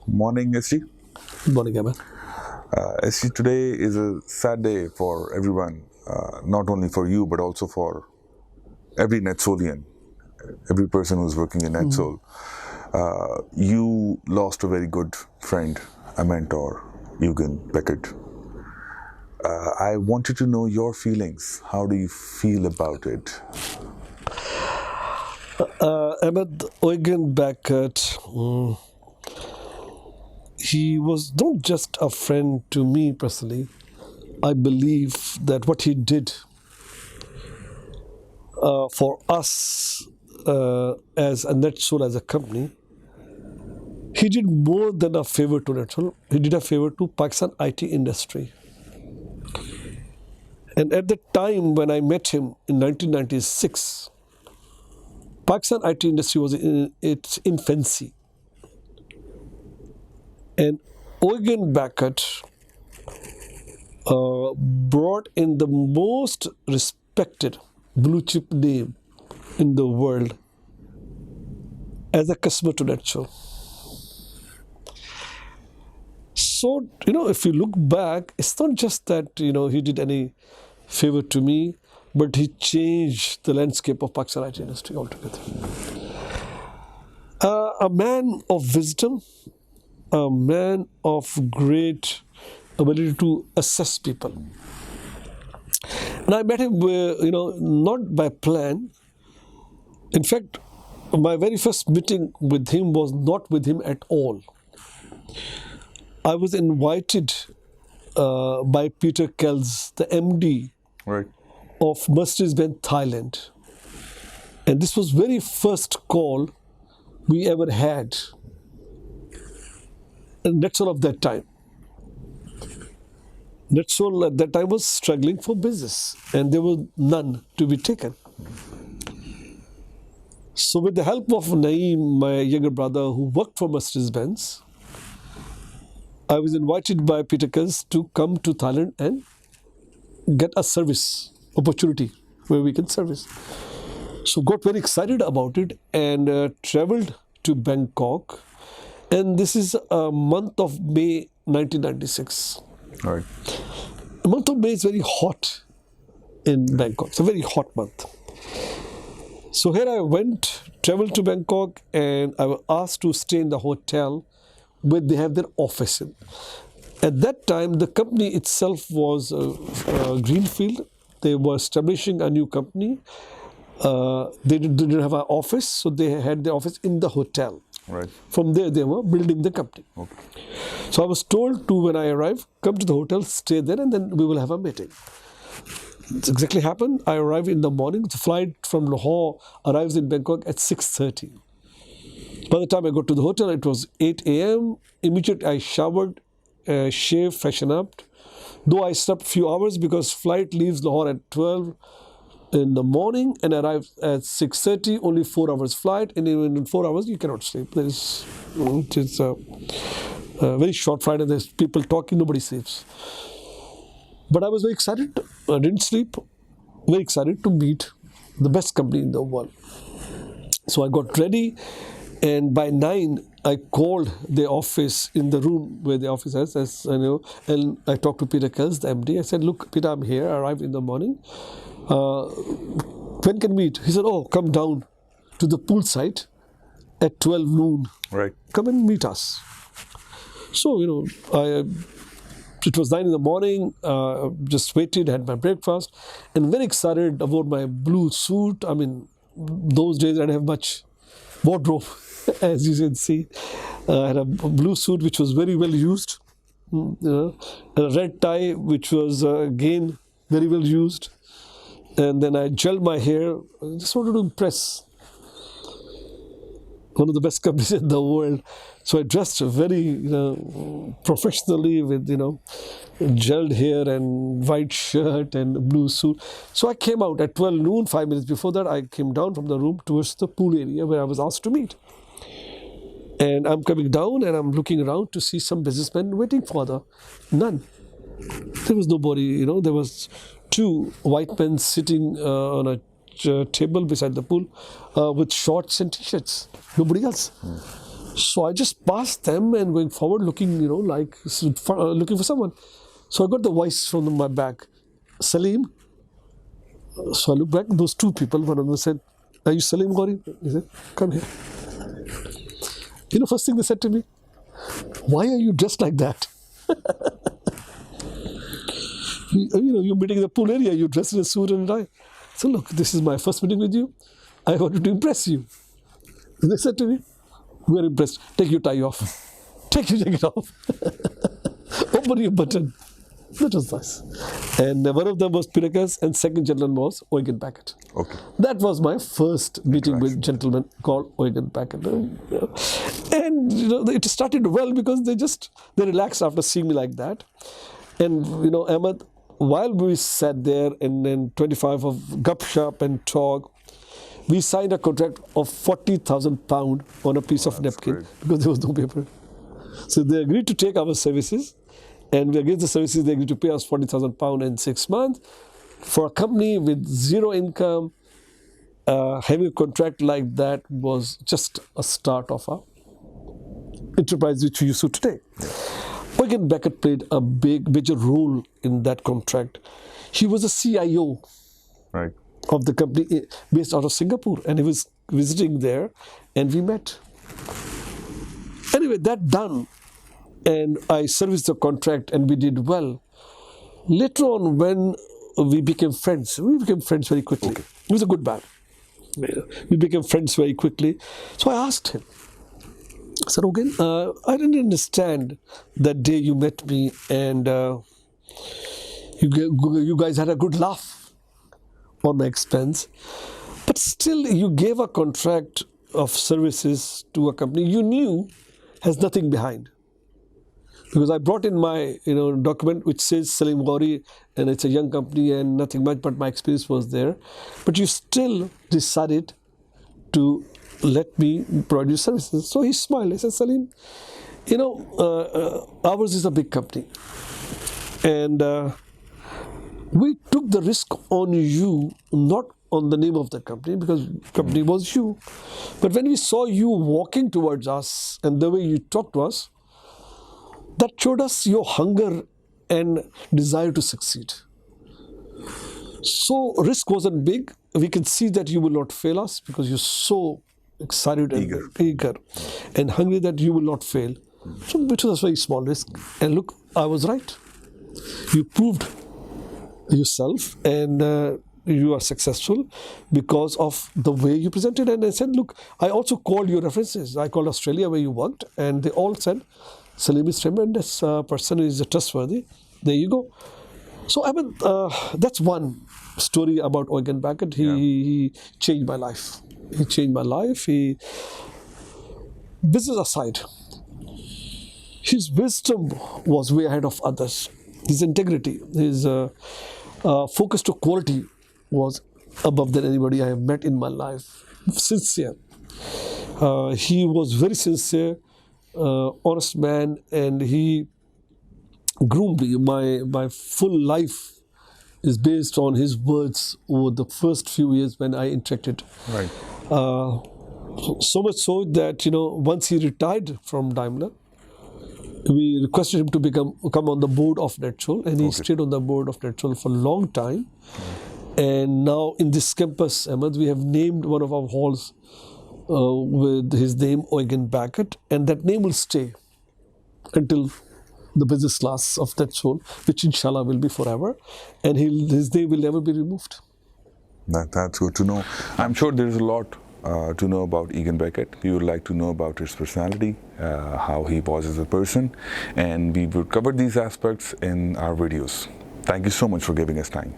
Morning, SG. Good morning, Emma. SG, today is a sad day for everyone, not only for you, but also for every NetSolian, every person who's working in NetSol. You lost a very good friend, a mentor, Eugen Beckert. I wanted to know your feelings. How do you feel about it? Ahmed Eugen Beckert, he was not just a friend to me personally. I believe that what he did for us as a NetSol, as a company, he did more than a favor to NetSol. He did a favor to Pakistan IT industry. And at the time when I met him in 1996, Pakistan IT industry was in its infancy. And Eugen Beckert brought in the most respected blue chip name in the world as a customer to NetSol. So, if you look back, it's not just that, he did any favor to me, but he changed the landscape of Pakistan IT industry altogether. A man of wisdom, a man of great ability to assess people. And I met him, not by plan. In fact, my very first meeting with him was not with him at all. I was invited by Peter Kells, the MD Right. of Mercedes-Benz Thailand. And this was very first call we ever had. And NetSol of that time. NetSol at that time was struggling for business and there was none to be taken. So with the help of Naeem, my younger brother who worked for Mercedes-Benz, I was invited by Peter Kells to come to Thailand and get a service opportunity where we can service. So got very excited about it and traveled to Bangkok. And this is a month of May 1996. Right. The month of May is very hot in Bangkok. It's a very hot month. So here I went, traveled to Bangkok, and I was asked to stay in the hotel where they have their office in. At that time, the company itself was greenfield. They were establishing a new company. They didn't have an office, so they had their office in the hotel. Right. From there, they were building the company. Okay. So I was told to, when I arrived, come to the hotel, stay there, and then we will have a meeting. It's exactly happened. I arrived in the morning. The flight from Lahore arrives in Bangkok at 6:30. By the time I got to the hotel, it was 8 a.m. Immediately, I showered, shaved, freshened up. Though I slept a few hours because flight leaves Lahore at 12 in the morning and arrives at 6:30. Only 4 hours flight, and even in 4 hours you cannot sleep. It's a very short flight, and there's people talking. Nobody sleeps. But I was very excited. I didn't sleep. Very excited to meet the best company in the world. So I got ready, and by 9 I called the office in the room where the office is, and I talked to Peter Kells, the MD. I said, "Look, Peter, I'm here. I arrived in the morning. When can we meet?" He said, "Oh, come down to the poolside at 12 noon. Right. Come and meet us." So, it was 9 in the morning, just waited, had my breakfast, and very excited about my blue suit. I mean, those days I didn't have much wardrobe, as you can see. I had a blue suit which was very well used, and a red tie which was, again, very well used. And then I gelled my hair. I just wanted to impress one of the best companies in the world. So I dressed very, professionally with, gelled hair and white shirt and blue suit. So I came out at 12 noon, 5 minutes before that. I came down from the room towards the pool area where I was asked to meet. And I'm coming down and I'm looking around to see some businessmen waiting for none. There was nobody, there was 2 white men sitting on a table beside the pool with shorts and t-shirts. Nobody else. So I just passed them and going forward, looking, like looking for someone. So I got the voice from my back, Salim. So I looked back, those two people, one of them said, "Are you Salim Ghauri?" He said, "Come here." First thing they said to me, "Why are you dressed like that?" You're meeting in the pool area, you're dressed in a suit and tie. So look, this is my first meeting with you. I wanted to impress you. And they said to me, "We are impressed. Take your tie off. Take it off. Open your button." That was nice. And one of them was Pirakas and second gentleman was Eugen Beckert. Okay. That was my first meeting with gentleman called Eugen Beckert. And it started well because they relaxed after seeing me like that. And Ahmed, while we sat there and then 25 of gup shop and talk, we signed a contract of £40,000 on a piece of napkin great. because there was no paper. So they agreed to take our services, and against the services they agreed to pay us £40,000 in 6 months. For a company with zero income, having a contract like that was just a start of a enterprise which we use today. Eugen Beckert played a major role in that contract. He was a CIO Right. of the company based out of Singapore, and he was visiting there, and we met. Anyway, that done, and I serviced the contract, and we did well. Later on, when we became friends very quickly. Okay. He was a good man. We became friends very quickly. So I asked him, I said, "Eugen, I didn't understand that day you met me, and you guys had a good laugh on my expense, but still you gave a contract of services to a company you knew has nothing behind." Because I brought in my document which says Salim Ghauri, and it's a young company and nothing much, but my experience was there. But you still decided to let me provide you services. So he smiled. He said, "Salim, ours is a big company, and we took the risk on you, not on the name of the company, because company was you. But when we saw you walking towards us and the way you talked to us, that showed us your hunger and desire to succeed. So risk wasn't big. We can see that you will not fail us because you're so excited and eager and hungry that you will not fail. So it was a very small risk. And look, I was right. You proved yourself, and you are successful because of the way you presented. And I said, look, I also called your references. I called Australia where you worked, and they all said, Salim is tremendous person, is trustworthy. There you go. So I mean, that's one story about Eugen Beckert. He changed my life. He changed my life. Business aside, his wisdom was way ahead of others. His integrity, his focus to quality was above than anybody I have met in my life. Sincere. He was very sincere, honest man, and he groomed me. My full life is based on his words over the first few years when I interacted. Right. So much so that once he retired from Daimler, we requested him to come on the board of NetSol, and he stayed on the board of NetSol for a long time. And now in this campus, Ahmed, we have named one of our halls with his name, Eugen Beckert, and that name will stay until the business class of NetSol, which inshallah will be forever, and his name will never be removed. That's good to know. I'm sure there's a lot to know about Eugen Beckert. We would like to know about his personality, how he was as a person, and we will cover these aspects in our videos. Thank you so much for giving us time.